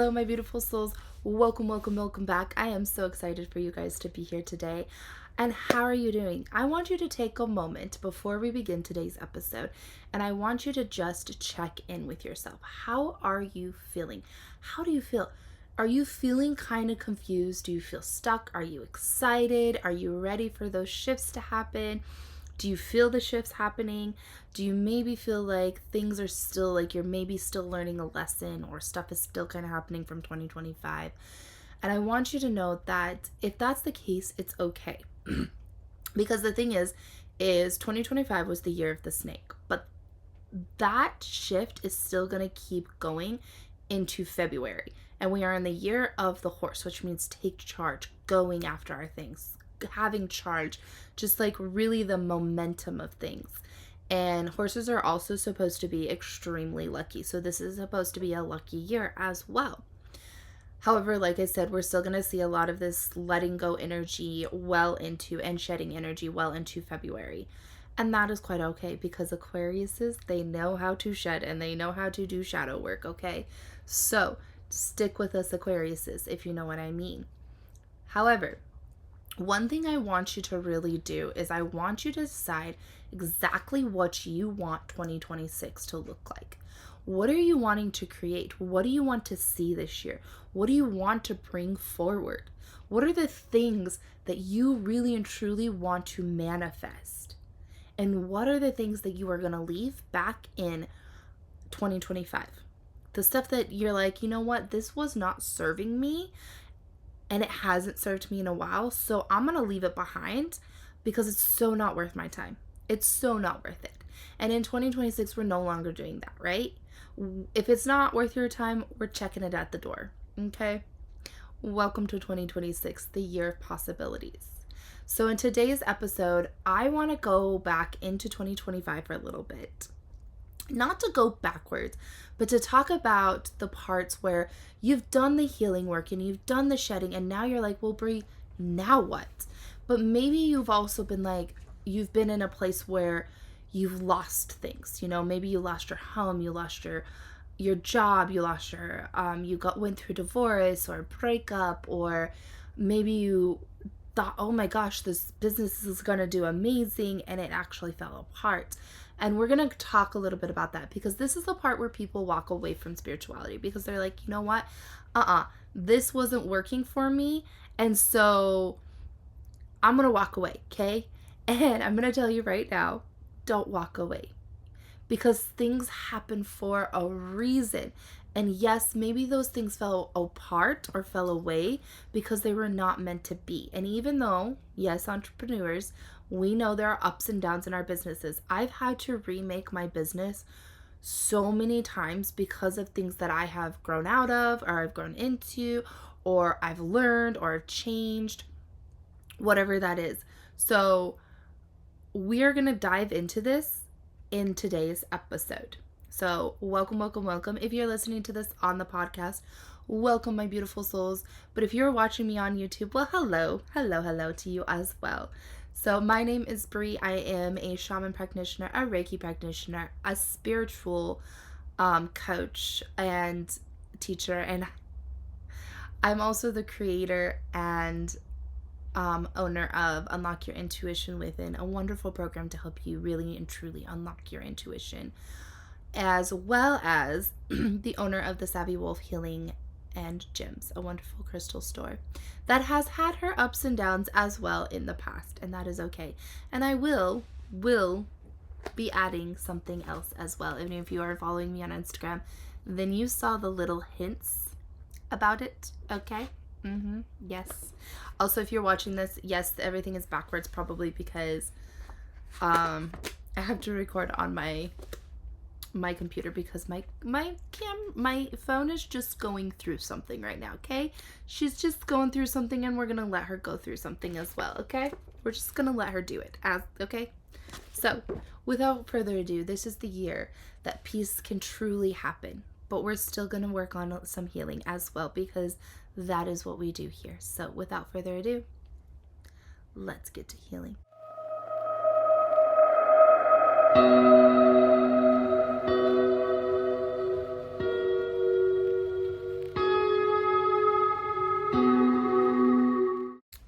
Hello, my beautiful souls. Welcome, welcome, welcome back. I am so excited for you guys to be here today. And how are you doing? I want you to take a moment before we begin today's episode, and I want you to just check in with yourself. How are you feeling? How do you feel? Are you feeling kind of confused? Do you feel stuck? Are you excited? Are you ready for those shifts to happen? Do you feel the shifts happening? Do you maybe feel like things are still like you're maybe still learning a lesson or stuff is still kind of happening from 2025? And I want you to know that if that's the case, it's okay. Because the thing is 2025 was the year of the snake, but that shift is still going to keep going into February. And we are in the year of the horse, which means take charge, going after our things, having charge, just like really the momentum of things. And horses are also supposed to be extremely lucky. So this is supposed to be a lucky year as well. However, like I said, we're still going to see a lot of this letting go energy well into and shedding energy well into February. And that is quite okay because Aquariuses, they know how to shed and they know how to do shadow work, okay? So stick with us, Aquariuses, if you know what I mean. However, one thing I want you to really do is I want you to decide exactly what you want 2026 to look like. What are you wanting to create? What do you want to see this year? What do you want to bring forward? What are the things that you really and truly want to manifest? And what are the things that you are going to leave back in 2025? The stuff that you're like, you know what, this was not serving me and it hasn't served me in a while, so I'm going to leave it behind because it's so not worth my time. It's so not worth it. And in 2026, we're no longer doing that, right? If it's not worth your time, we're checking it at the door, okay? Welcome to 2026, the year of possibilities. So in today's episode, I want to go back into 2025 for a little bit. Not to go backwards, but to talk about the parts where you've done the healing work and you've done the shedding and now you're like, well, Brie, now what? But maybe you've also been like, you've been in a place where you've lost things. You know, maybe you lost your home, you lost your job, you lost your went through divorce or breakup, or maybe you thought, oh my gosh, this business is going to do amazing, and it actually fell apart. And we're going to talk a little bit about that because this is the part where people walk away from spirituality because they're like, you know what? This wasn't working for me. And so I'm going to walk away, okay? And I'm going to tell you right now, don't walk away because things happen for a reason. And yes, maybe those things fell apart or fell away because they were not meant to be. And even though, yes, entrepreneurs, we know there are ups and downs in our businesses. I've had to remake my business so many times because of things that I have grown out of or I've grown into or I've learned or I've changed, whatever that is. So we are going to dive into this in today's episode. So welcome, welcome, welcome. If you're listening to this on the podcast, welcome, my beautiful souls. But if you're watching me on YouTube, well, hello, hello, hello to you as well. So my name is Brie. I am a shaman practitioner, a Reiki practitioner, a spiritual coach and teacher. And I'm also the creator and owner of Unlock Your Intuition Within, a wonderful program to help you really and truly unlock your intuition, as well as the owner of the Savvy Wolf Healing and Gems, a wonderful crystal store that has had her ups and downs as well in the past, and that is okay. And I will be adding something else as well. And if you are following me on Instagram, then you saw the little hints about it, okay? Yes. Also, if you're watching this, yes, everything is backwards probably because I have to record on my computer because my phone is just going through something right now, okay? She's just going through something and we're going to let her go through something as well, okay? We're just going to let her do it, okay? So, without further ado, this is the year that peace can truly happen, but we're still going to work on some healing as well because that is what we do here. So, without further ado, let's get to healing.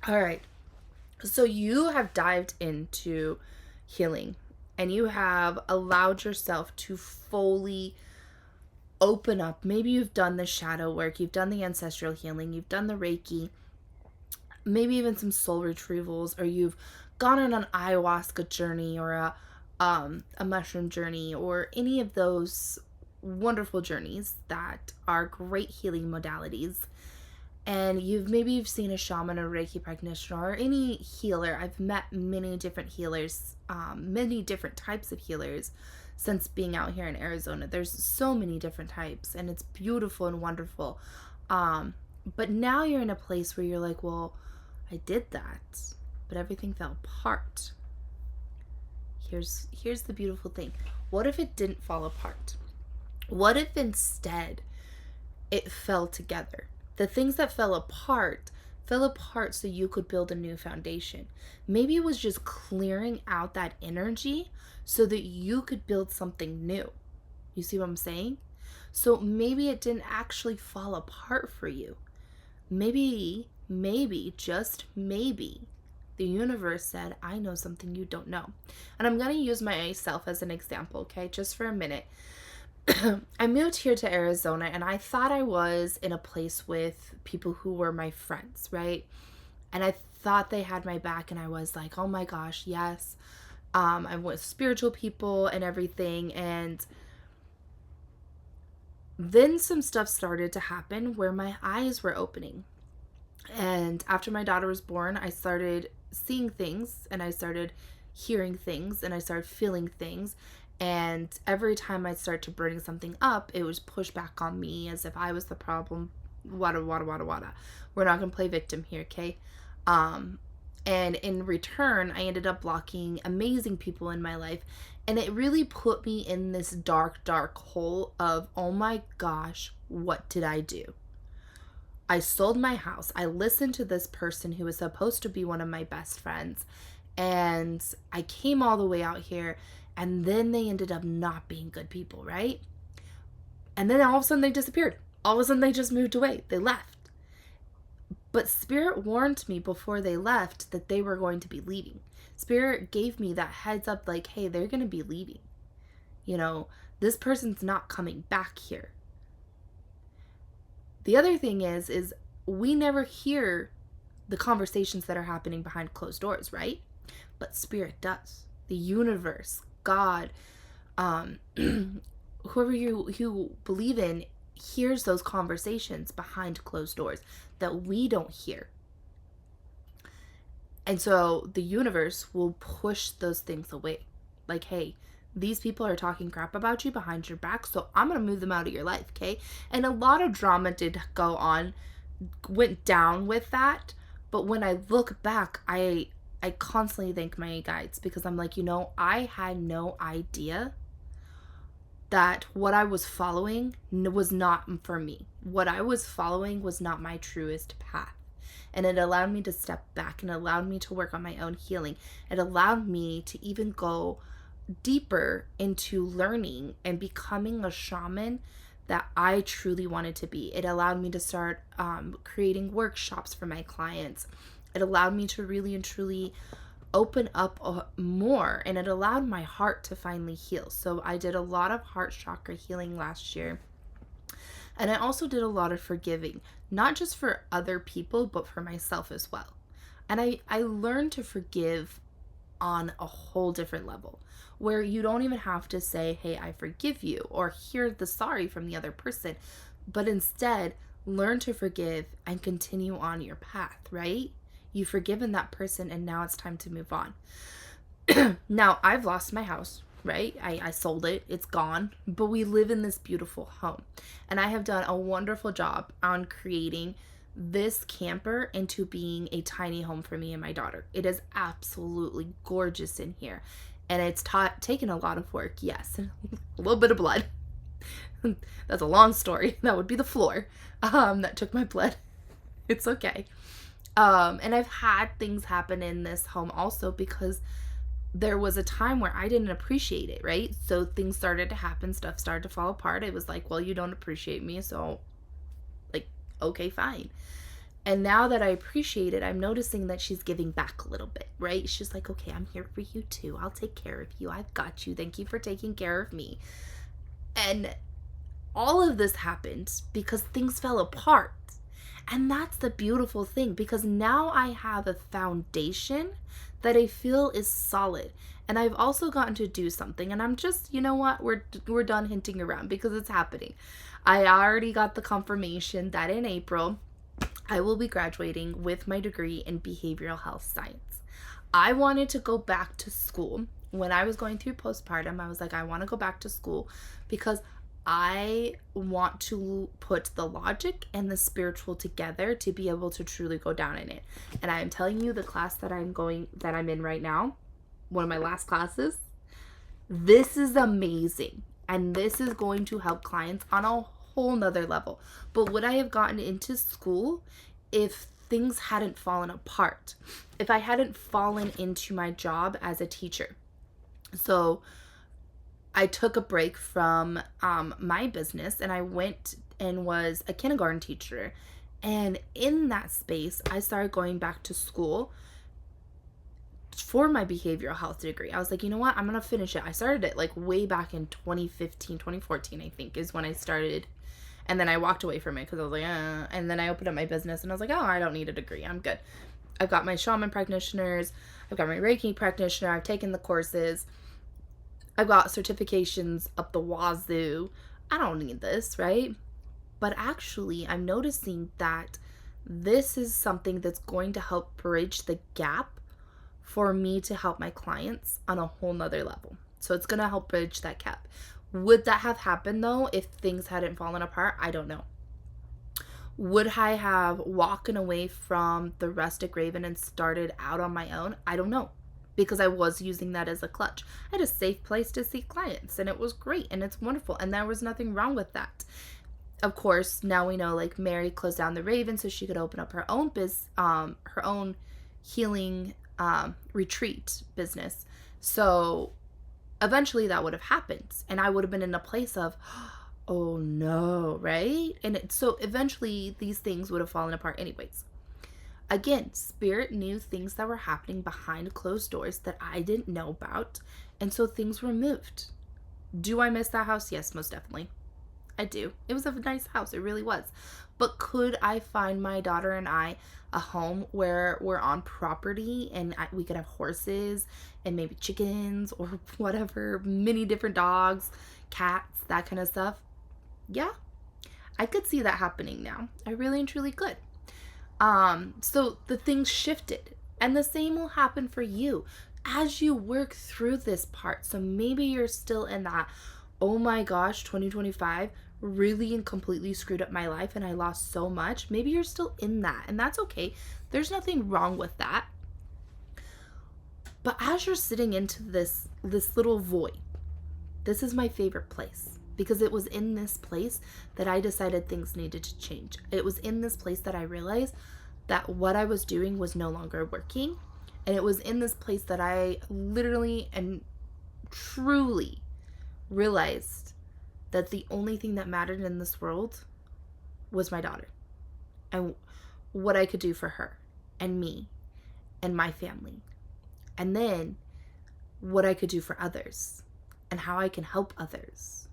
All right. So you have dived into healing and you have allowed yourself to fully open up. Maybe you've done the shadow work, you've done the ancestral healing, you've done the Reiki, maybe even some soul retrievals, or you've gone on an ayahuasca journey or a mushroom journey or any of those wonderful journeys that are great healing modalities. And you've seen a shaman or Reiki practitioner or any healer. I've met many different healers, many different types of healers since being out here in Arizona. There's so many different types, and it's beautiful and wonderful. But now you're in a place where you're like, well, I did that, but everything fell apart. Here's the beautiful thing. What if it didn't fall apart? What if instead it fell together? The things that fell apart so you could build a new foundation. Maybe it was just clearing out that energy so that you could build something new. You see what I'm saying? So maybe it didn't actually fall apart for you. Maybe, just maybe, the universe said, I know something you don't know. And I'm going to use myself as an example, okay? Just for a minute. I moved here to Arizona and I thought I was in a place with people who were my friends, right? And I thought they had my back and I was like, oh my gosh, yes. I'm with spiritual people and everything. And then some stuff started to happen where my eyes were opening. And after my daughter was born, I started seeing things and I started hearing things and I started feeling things. And every time I'd start to bring something up, it was pushed back on me as if I was the problem. Wada, wada, wada, wada. We're not going to play victim here, okay? And in return, I ended up blocking amazing people in my life. And it really put me in this dark, dark hole of, oh my gosh, what did I do? I sold my house. I listened to this person who was supposed to be one of my best friends. And I came all the way out here. And then they ended up not being good people, right? And then all of a sudden they disappeared. All of a sudden they just moved away. They left. But Spirit warned me before they left that they were going to be leaving. Spirit gave me that heads up like, hey, they're going to be leaving. You know, this person's not coming back here. The other thing is we never hear the conversations that are happening behind closed doors, right? But Spirit does. The universe, God, whoever you believe in, hears those conversations behind closed doors that we don't hear. And so the universe will push those things away. Like, hey, these people are talking crap about you behind your back, so I'm going to move them out of your life, okay? And a lot of drama did go on, went down with that. But when I look back, I constantly thank my guides because I'm like, I had no idea that what I was following was not for me. What I was following was not my truest path. And it allowed me to step back and allowed me to work on my own healing. It allowed me to even go deeper into learning and becoming a shaman that I truly wanted to be. It allowed me to start creating workshops for my clients. It allowed me to really and truly open up more, and it allowed my heart to finally heal. So I did a lot of heart chakra healing last year. And I also did a lot of forgiving, not just for other people, but for myself as well. And I learned to forgive on a whole different level, where you don't even have to say, hey, I forgive you, or hear the sorry from the other person, but instead learn to forgive and continue on your path, right? You've forgiven that person and now it's time to move on. Now, I've lost my house, right? I sold it. It's gone. But we live in this beautiful home. And I have done a wonderful job on creating this camper into being a tiny home for me and my daughter. It is absolutely gorgeous in here. And it's taken a lot of work, yes. A little bit of blood. That's a long story. That would be the floor that took my blood. It's okay. And I've had things happen in this home also because there was a time where I didn't appreciate it, right? So things started to happen, stuff started to fall apart. It was like, well, you don't appreciate me, so like, okay, fine. And now that I appreciate it, I'm noticing that she's giving back a little bit, right? She's like, okay, I'm here for you too. I'll take care of you. I've got you. Thank you for taking care of me. And all of this happened because things fell apart. And that's the beautiful thing, because now I have a foundation that I feel is solid. And I've also gotten to do something, and I'm just, you know what, we're done hinting around because it's happening. I already got the confirmation that in April I will be graduating with my degree in behavioral health science. I wanted to go back to school. When I was going through postpartum, I was like, I want to go back to school because I want to put the logic and the spiritual together to be able to truly go down in it. And I am telling you, the class that I'm in right now, one of my last classes, this is amazing. And this is going to help clients on a whole nother level. But would I have gotten into school if things hadn't fallen apart? If I hadn't fallen into my job as a teacher? So I took a break from my business and I went and was a kindergarten teacher. And in that space, I started going back to school for my behavioral health degree. I was like, you know what? I'm going to finish it. I started it like way back in 2015, 2014, I think is when I started. And then I walked away from it because I was like, and then I opened up my business and I was like, oh, I don't need a degree. I'm good. I've got my shaman practitioners. I've got my Reiki practitioner. I've taken the courses. I've got certifications up the wazoo. I don't need this, right? But actually, I'm noticing that this is something that's going to help bridge the gap for me to help my clients on a whole nother level. So it's going to help bridge that gap. Would that have happened though if things hadn't fallen apart? I don't know. Would I have walked away from the rustic raven and started out on my own? I don't know, because I was using that as a clutch. I had a safe place to see clients and it was great and it's wonderful and there was nothing wrong with that. Of course, now we know like Mary closed down the Raven so she could open up her own her own healing retreat business. So eventually that would have happened and I would have been in a place of, oh no, right? And so eventually these things would have fallen apart anyways. Again, spirit knew things that were happening behind closed doors that I didn't know about, and so things were moved. Do I miss that house? Yes, most definitely. I do. It was a nice house. It really was. But could I find my daughter and I a home where we're on property and we could have horses and maybe chickens or whatever, many different dogs, cats, that kind of stuff? Yeah, I could see that happening now. I really and truly could. So the things shifted, and the same will happen for you as you work through this part. So maybe you're still in that, oh my gosh, 2025 really and completely screwed up my life and I lost so much. Maybe you're still in that, and that's okay. There's nothing wrong with that. But as you're sitting into this little void, this is my favorite place, because it was in this place that I decided things needed to change. It was in this place that I realized that what I was doing was no longer working. And it was in this place that I literally and truly realized that the only thing that mattered in this world was my daughter and what I could do for her and me and my family. And then what I could do for others and how I can help others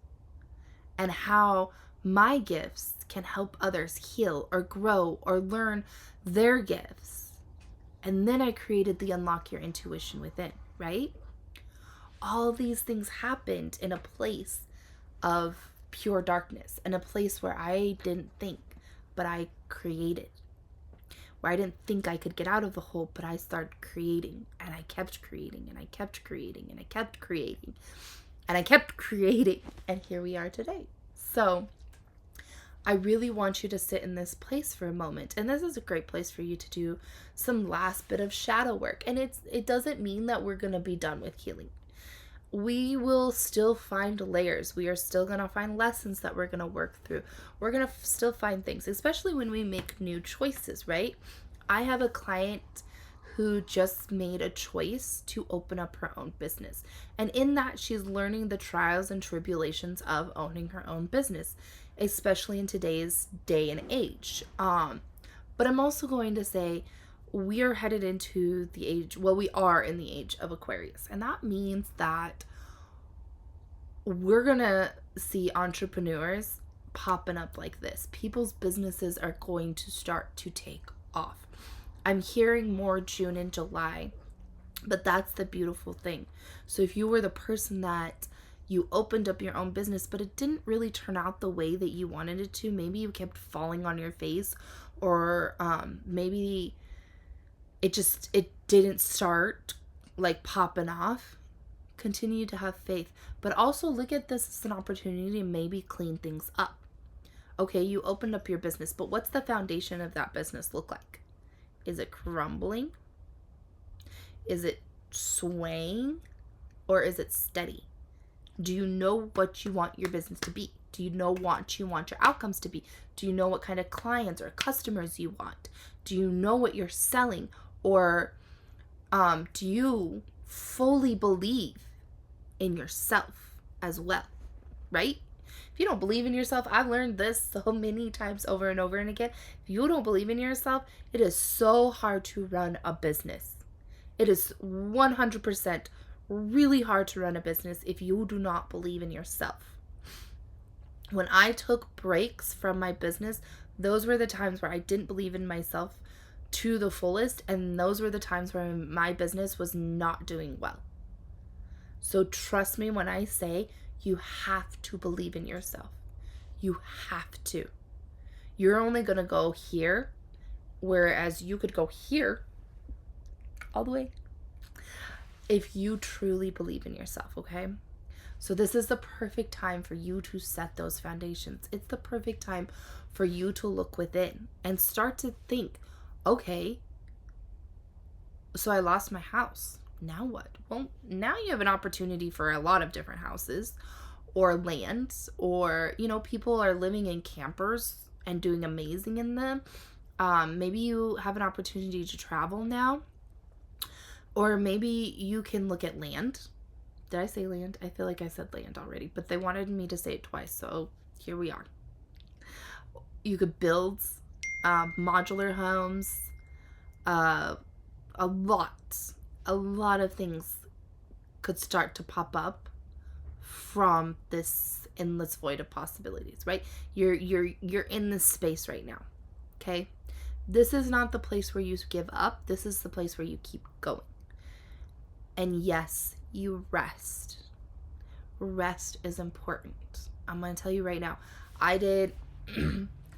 and how my gifts can help others heal or grow or learn their gifts. And then I created the Unlock Your Intuition Within, right? All these things happened in a place of pure darkness, in a place where I didn't think, but I created. Where I didn't think I could get out of the hole, but I started creating, and I kept creating, and I kept creating, and I kept creating, and I kept creating, and here we are today. So I really want you to sit in this place for a moment, and this is a great place for you to do some last bit of shadow work. And it doesn't mean that we're going to be done with healing. We will still find layers. We are still going to find lessons that we're going to work through. We're going to still find things, especially when we make new choices, right? I have a client who just made a choice to open up her own business. And in that, she's learning the trials and tribulations of owning her own business, especially in today's day and age. But I'm also going to say we are headed into the age, well, we are in the age of Aquarius. And that means that we're going to see entrepreneurs popping up like this. People's businesses are going to start to take off. I'm hearing more June and July, but that's the beautiful thing. So if you were the person that you opened up your own business, but it didn't really turn out the way that you wanted it to, maybe you kept falling on your face, or maybe it didn't start like popping off, continue to have faith. But also look at this as an opportunity to maybe clean things up. Okay, you opened up your business, but what's the foundation of that business look like? Is it crumbling? Is it swaying? Or is it steady? Do you know what you want your business to be? Do you know what you want your outcomes to be? Do you know what kind of clients or customers you want? Do you know what you're selling? Or do you fully believe in yourself as well, right? If you don't believe in yourself, I've learned this so many times over and over and again. If you don't believe in yourself, it is so hard to run a business. It is 100% really hard to run a business if you do not believe in yourself. When I took breaks from my business, those were the times where I didn't believe in myself to the fullest, and those were the times where my business was not doing well. So trust me when I say you have to believe in yourself. You have to. You're only going to go here, whereas you could go here all the way if you truly believe in yourself, okay? So this is the perfect time for you to set those foundations. It's the perfect time for you to look within and start to think, okay, so I lost my house. Now what? Well, now you have an opportunity for a lot of different houses or lands, or, people are living in campers and doing amazing in them. Maybe you have an opportunity to travel now, or maybe you can look at land. Did I say land? I feel like I said land already, but they wanted me to say it twice, so here we are. You could build modular homes, a lot of things could start to pop up from this endless void of possibilities, right? You're in this space right now, okay? This is not the place where you give up. This is the place where you keep going. And yes, you rest. Rest is important. I'm going to tell you right now. I did,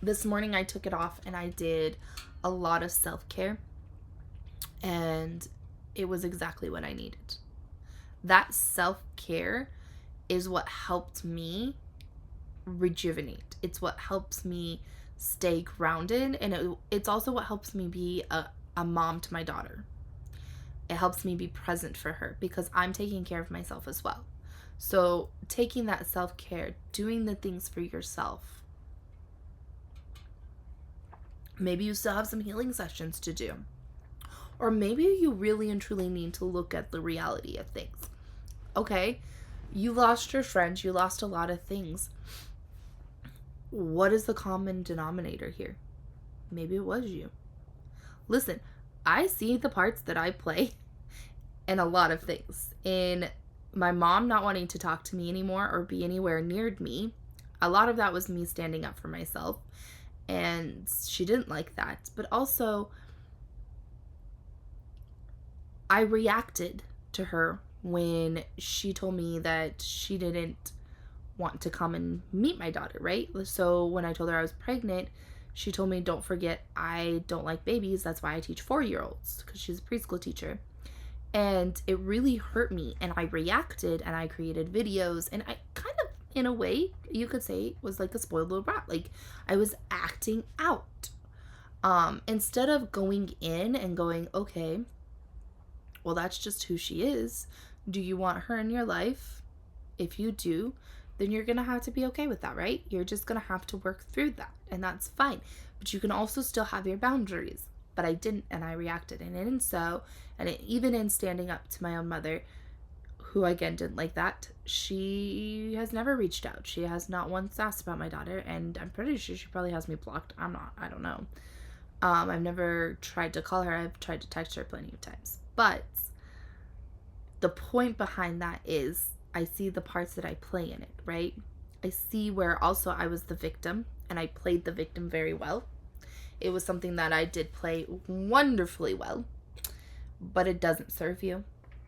this morning I took it off and I did a lot of self-care. And it was exactly what I needed. That self-care is what helped me rejuvenate. It's what helps me stay grounded. And it's also what helps me be a mom to my daughter. It helps me be present for her because I'm taking care of myself as well. So taking that self-care, doing the things for yourself. Maybe you still have some healing sessions to do. Or maybe you really and truly need to look at the reality of things. Okay, you lost your friends, you lost a lot of things. What is the common denominator here? Maybe it was you. Listen, I see the parts that I play in a lot of things. In my mom not wanting to talk to me anymore or be anywhere near me, a lot of that was me standing up for myself. And she didn't like that. But also, I reacted to her when she told me that she didn't want to come and meet my daughter, right? So when I told her I was pregnant, she told me, don't forget, I don't like babies. That's why I teach 4-year-olds, because she's a preschool teacher. And it really hurt me. And I reacted and I created videos. And I kind of, in a way, you could say, was like a spoiled little brat. Like, I was acting out. Instead of going in and going, okay, well, that's just who she is. Do you want her in your life? If you do, then you're going to have to be okay with that, right? You're just going to have to work through that, and that's fine. But you can also still have your boundaries. But I didn't, and I reacted. Even in standing up to my own mother, who again didn't like that, she has never reached out. She has not once asked about my daughter, and I'm pretty sure she probably has me blocked. I don't know. I've never tried to call her. I've tried to text her plenty of times. But the point behind that is I see the parts that I play in it, right? I see where also I was the victim and I played the victim very well. It was something that I did play wonderfully well, but it doesn't serve you.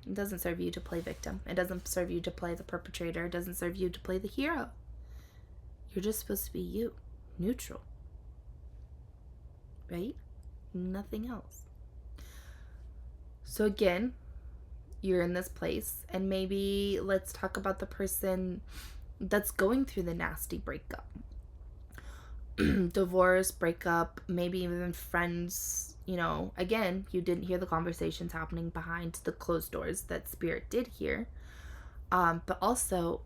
It doesn't serve you to play victim. It doesn't serve you to play the perpetrator. It doesn't serve you to play the hero. You're just supposed to be you, neutral, right? Nothing else. So again, you're in this place, and maybe let's talk about the person that's going through the nasty breakup. Divorce, breakup, maybe even friends. Again, you didn't hear the conversations happening behind the closed doors that Spirit did hear. But also,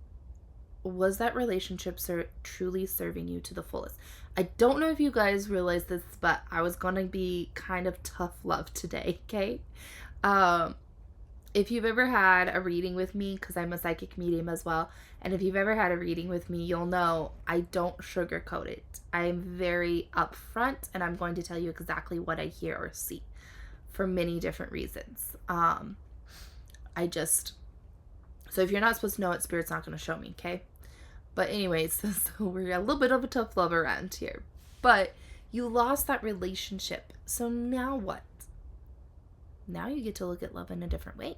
was that relationship truly serving you to the fullest? I don't know if you guys realize this, but I was gonna be kind of tough love today, okay? If you've ever had a reading with me, because I'm a psychic medium as well, and if you've ever had a reading with me, you'll know I don't sugarcoat it. I'm very upfront, and I'm going to tell you exactly what I hear or see for many different reasons. So if you're not supposed to know it, Spirit's not going to show me, okay? But anyways, so we're a little bit of a tough love around here. But you lost that relationship. So now what? Now you get to look at love in a different way.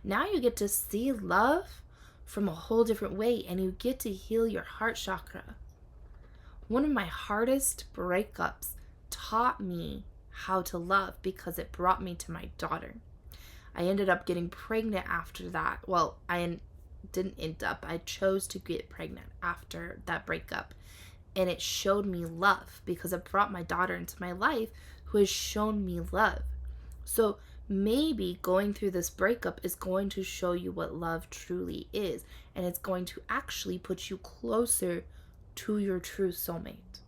Now you get to see love from a whole different way, and you get to heal your heart chakra. One of my hardest breakups taught me how to love because it brought me to my daughter. I ended up getting pregnant after that. Well, I didn't end up. I chose to get pregnant after that breakup. And it showed me love because it brought my daughter into my life who has shown me love. So maybe going through this breakup is going to show you what love truly is. And it's going to actually put you closer to your true soulmate,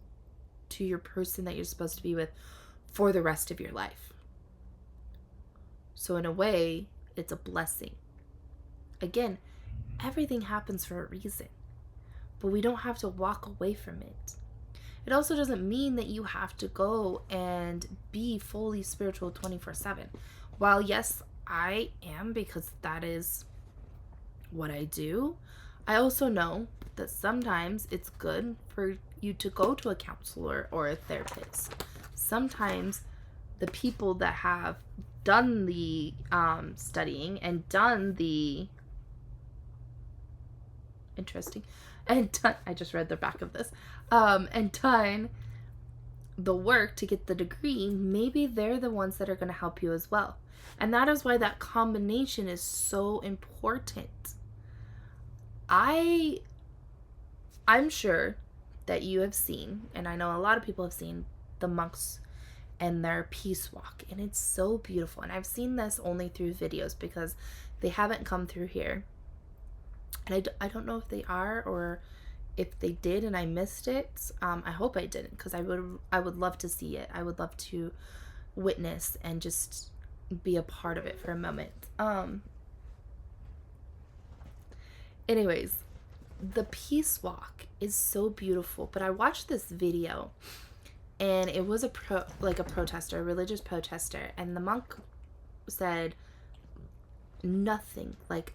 to your person that you're supposed to be with for the rest of your life. So in a way, it's a blessing. Again, everything happens for a reason, but we don't have to walk away from it. It also doesn't mean that you have to go and be fully spiritual 24/7. While yes, I am, because that is what I do, I also know that sometimes it's good for you to go to a counselor or a therapist. Sometimes the people that have done the studying and done the I just read the back of this, and done the work to get the degree, maybe they're the ones that are going to help you as well. And that is why that combination is so important. I'm sure that you have seen, and I know a lot of people have seen, the monks and their peace walk, and it's so beautiful. And I've seen this only through videos because they haven't come through here. And I don't know if they are, or if they did and I missed it. I hope I didn't, because I would love to see it. I would love to witness and just be a part of it for a moment. Anyways, the peace walk is so beautiful. But I watched this video, and it was a protester, a religious protester, and the monk said nothing, like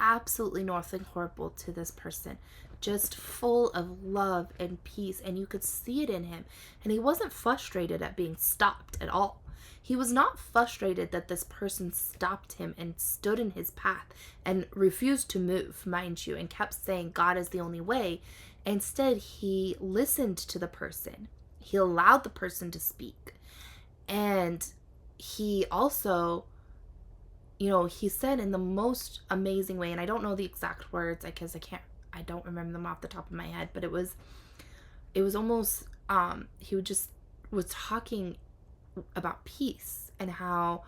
absolutely nothing horrible to this person, just full of love and peace, and you could see it in him. And he wasn't frustrated at being stopped at all. He was not frustrated that this person stopped him and stood in his path and refused to move, mind you, and kept saying God is the only way. Instead, he listened to the person. He allowed the person to speak. And he also, he said in the most amazing way, and I don't know the exact words because I don't remember them off the top of my head, but it was almost, he was talking about peace and how,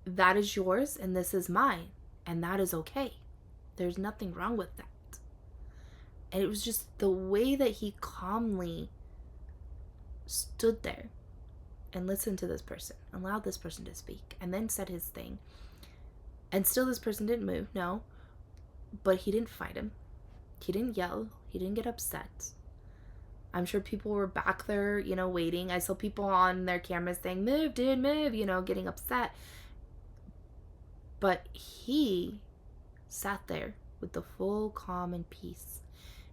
that is yours and this is mine, and that is okay. There's nothing wrong with that. And it was just the way that he calmly stood there and listened to this person, allowed this person to speak, and then said his thing. And still this person didn't move, no. But he didn't fight him. He didn't yell. He didn't get upset. I'm sure people were back there, waiting. I saw people on their cameras saying, "Move, dude, move," getting upset. But he sat there with the full calm and peace.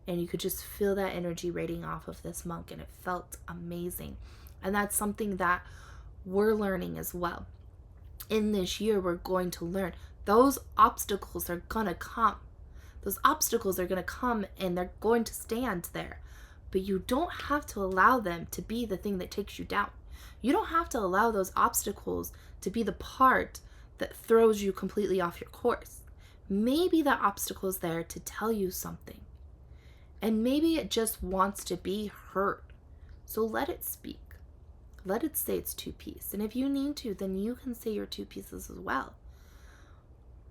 And you could just feel that energy radiating off of this monk, and it felt amazing. And that's something that we're learning as well. In this year, we're going to learn those obstacles are going to come. Those obstacles are going to come and they're going to stand there. But you don't have to allow them to be the thing that takes you down. You don't have to allow those obstacles to be the part that throws you completely off your course. Maybe that obstacle is there to tell you something. And maybe it just wants to be heard. So let it speak. Let it say its two pieces. And if you need to, then you can say your two pieces as well.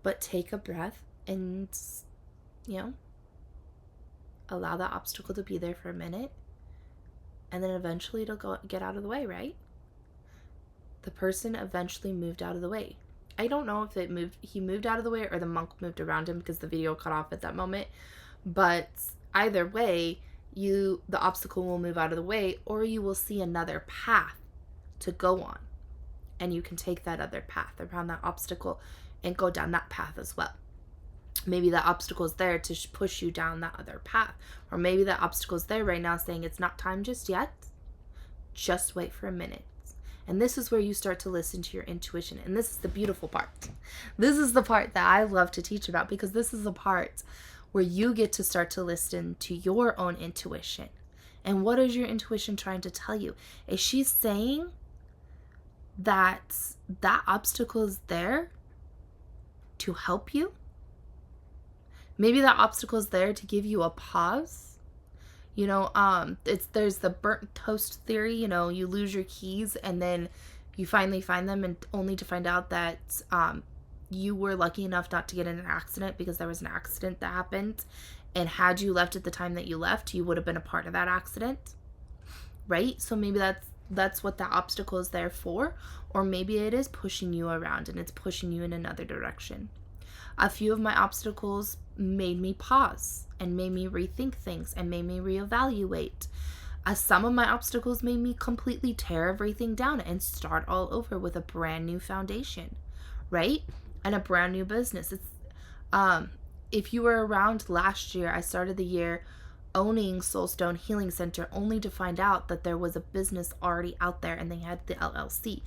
But take a breath and, allow that obstacle to be there for a minute. And then eventually it'll get out of the way, right? The person eventually moved out of the way. I don't know if he moved out of the way or the monk moved around him because the video cut off at that moment. But either way, the obstacle will move out of the way, or you will see another path to go on. And you can take that other path around that obstacle and go down that path as well. Maybe that obstacle is there to push you down that other path. Or maybe that obstacle is there right now saying it's not time just yet. Just wait for a minute. And this is where you start to listen to your intuition. And this is the beautiful part. This is the part that I love to teach about, because this is the part where you get to start to listen to your own intuition. And what is your intuition trying to tell you? Is she saying that obstacle is there to help you? Maybe that obstacle is there to give you a pause. There's the burnt toast theory. You lose your keys and then you finally find them, and only to find out that you were lucky enough not to get in an accident because there was an accident that happened. And had you left at the time that you left, you would have been a part of that accident, right? So maybe that's what that obstacle is there for. Or maybe it is pushing you around and it's pushing you in another direction. A few of my obstacles made me pause and made me rethink things and made me reevaluate. Some of my obstacles made me completely tear everything down and start all over with a brand new foundation, right? And a brand new business. If you were around last year, I started the year owning Soulstone Healing Center, only to find out that there was a business already out there and they had the LLC.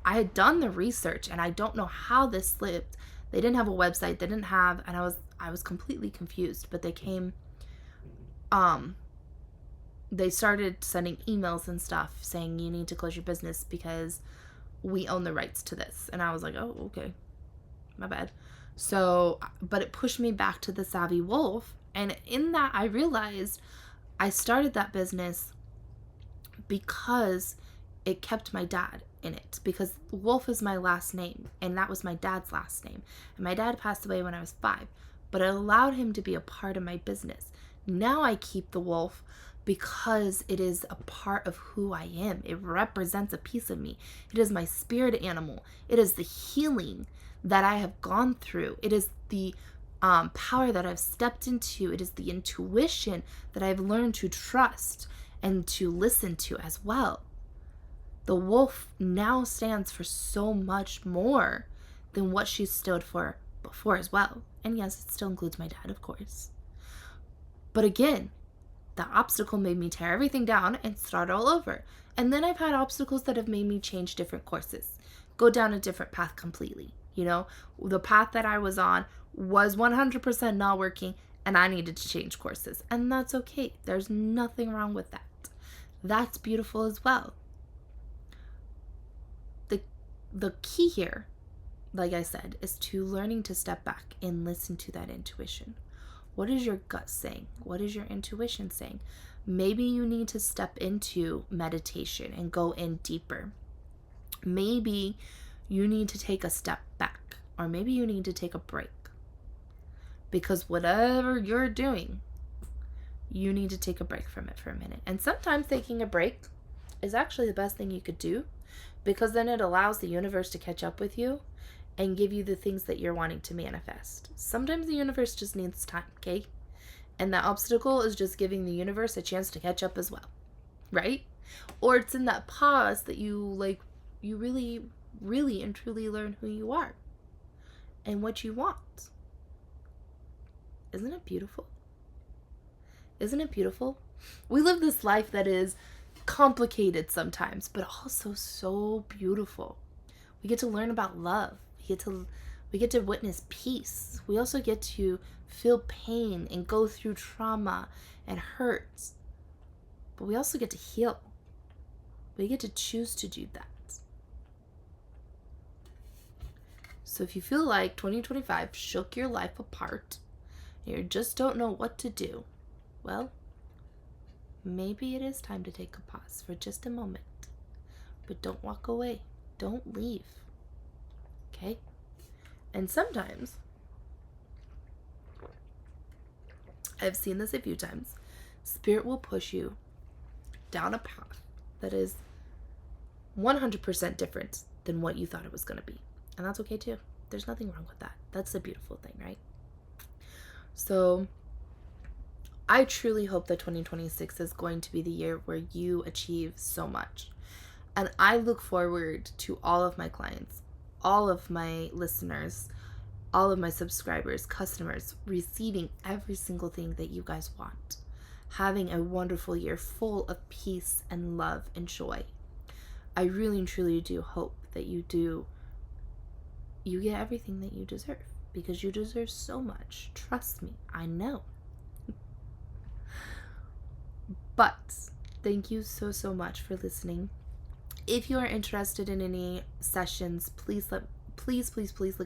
I had done the research and I don't know how this slipped. They didn't have a website. They didn't have, and I was completely confused. But they came, they started sending emails and stuff saying you need to close your business because we own the rights to this. And I was like, oh, okay, my bad. So, but it pushed me back to the Savvy Wolf. And in that, I realized I started that business because it kept my dad in it, because Wolf is my last name and that was my dad's last name, and my dad passed away when I was 5, but it allowed him to be a part of my business. Now I keep the Wolf because it is a part of who I am. It represents a piece of me. It is my spirit animal. It is the healing that I have gone through. It is the power that I've stepped into. It is the intuition that I've learned to trust and to listen to as well. The Wolf now stands for so much more than what she stood for before as well. And yes, it still includes my dad, of course. But again, that obstacle made me tear everything down and start all over. And then I've had obstacles that have made me change different courses, go down a different path completely. The path that I was on was 100% not working and I needed to change courses. And that's okay. There's nothing wrong with that. That's beautiful as well. The key here, like I said, is to learning to step back and listen to that intuition. What is your gut saying? What is your intuition saying? Maybe you need to step into meditation and go in deeper. Maybe you need to take a step back, or maybe you need to take a break. Because whatever you're doing, you need to take a break from it for a minute. And sometimes taking a break is actually the best thing you could do, because then it allows the universe to catch up with you and give you the things that you're wanting to manifest. Sometimes the universe just needs time, okay? And that obstacle is just giving the universe a chance to catch up as well, right? Or it's in that pause that you really, really and truly learn who you are and what you want. Isn't it beautiful? Isn't it beautiful? We live this life that is complicated sometimes, but also so beautiful. We get to learn about love. We get to witness peace. We also get to feel pain and go through trauma and hurt. But we also get to heal. We get to choose to do that. So if you feel like 2025 shook your life apart, and you just don't know what to do, well, maybe it is time to take a pause for just a moment. But don't walk away. Don't leave. Okay? And sometimes, I've seen this a few times, Spirit will push you down a path that is 100% different than what you thought it was going to be. And that's okay too. There's nothing wrong with that. That's the beautiful thing, right? So I truly hope that 2026 is going to be the year where you achieve so much. And I look forward to all of my clients, all of my listeners, all of my subscribers, customers, receiving every single thing that you guys want. Having a wonderful year full of peace and love and joy. I really and truly do hope that you get everything that you deserve, because you deserve so much. Trust me, I know. But thank you so much for listening. If you are interested in any sessions, please look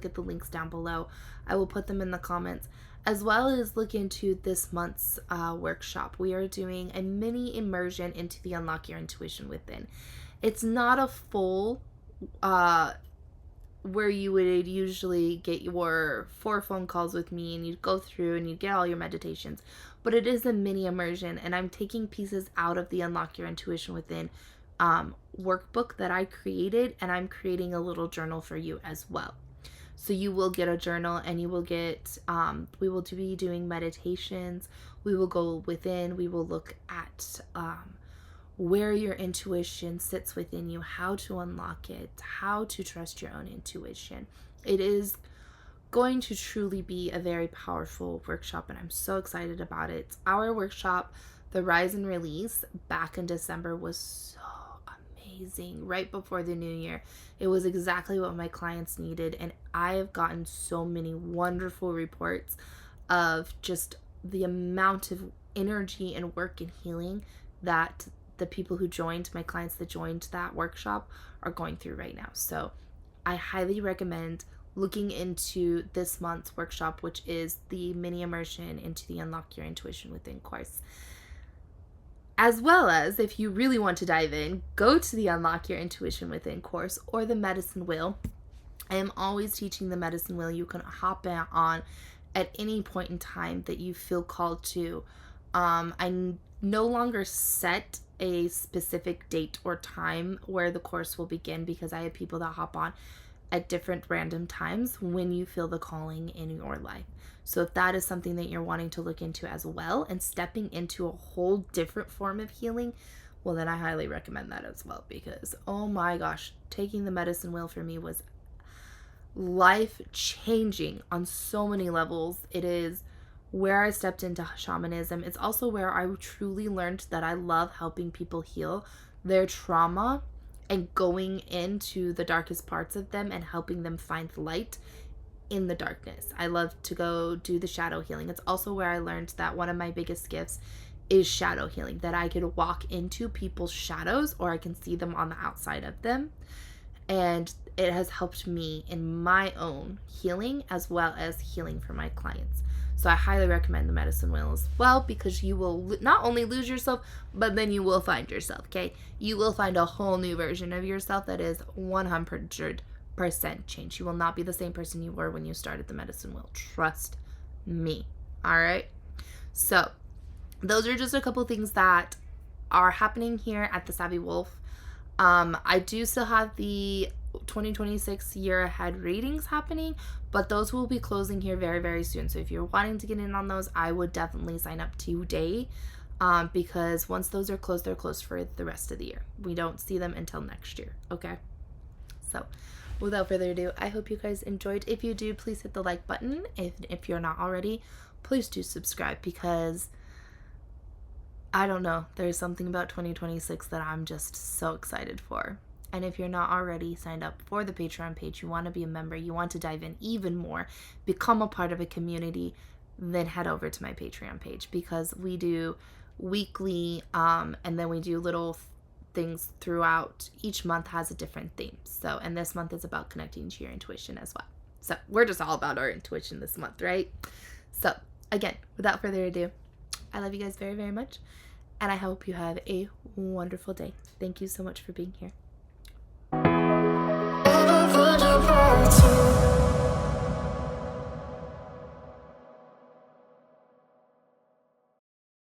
at the links down below. I will put them in the comments, as well as look into this month's workshop. We are doing a mini immersion into the Unlock Your Intuition Within. It's not a full where you would usually get your 4 phone calls with me and you'd go through and you'd get all your meditations, but it is a mini immersion, and I'm taking pieces out of the Unlock Your Intuition Within workbook that I created, and I'm creating a little journal for you as well. So you will get a journal, and you will get, we will be doing meditations. We will go within. We will look at where your intuition sits within you, how to unlock it, how to trust your own intuition. It is going to truly be a very powerful workshop, and I'm so excited about it. Our workshop, the Rise and Release, back in December was so amazing. Right before the new year, it was exactly what my clients needed, and I have gotten so many wonderful reports of just the amount of energy and work and healing that the people who joined, my clients that joined that workshop, are going through right now. So I highly recommend looking into this month's workshop, which is the mini immersion into the Unlock Your Intuition Within course. As well as, if you really want to dive in, go to the Unlock Your Intuition Within course or the Medicine Wheel. I am always teaching the Medicine Wheel. You can hop on at any point in time that you feel called to. I no longer set a specific date or time where the course will begin, because I have people that hop on at different random times when you feel the calling in your life. So if that is something that you're wanting to look into as well, and stepping into a whole different form of healing, well, then I highly recommend that as well, because oh my gosh, taking the Medicine Wheel for me was life changing on so many levels. It is where I stepped into shamanism. It's also where I truly learned that I love helping people heal their trauma and going into the darkest parts of them and helping them find light in the darkness. I love to go do the shadow healing. It's also where I learned that one of my biggest gifts is shadow healing, that I could walk into people's shadows, or I can see them on the outside of them. And it has helped me in my own healing as well as healing for my clients. So I highly recommend the Medicine Wheel as well, because you will not only lose yourself, but then you will find yourself, okay? You will find a whole new version of yourself that is 100% change. You will not be the same person you were when you started the Medicine Wheel. Trust me, all right? So those are just a couple things that are happening here at the Savvy Wolf. I do still have the 2026 year ahead readings happening, but those will be closing here very, very soon. So if you're wanting to get in on those, I would definitely sign up today, because once those are closed, they're closed for the rest of the year. We don't see them until next year, okay? So without further ado, I hope you guys enjoyed. If you do, please hit the like button. If you're not already, please do subscribe, because I don't know, there's something about 2026 that I'm just so excited for. And if you're not already signed up for the Patreon page, you want to be a member, you want to dive in even more, become a part of a community, then head over to my Patreon page, because we do weekly, and then we do little things throughout. Each month has a different theme. So, and this month is about connecting to your intuition as well. So we're just all about our intuition this month, right? So again, without further ado, I love you guys very, very much, and I hope you have a wonderful day. Thank you so much for being here.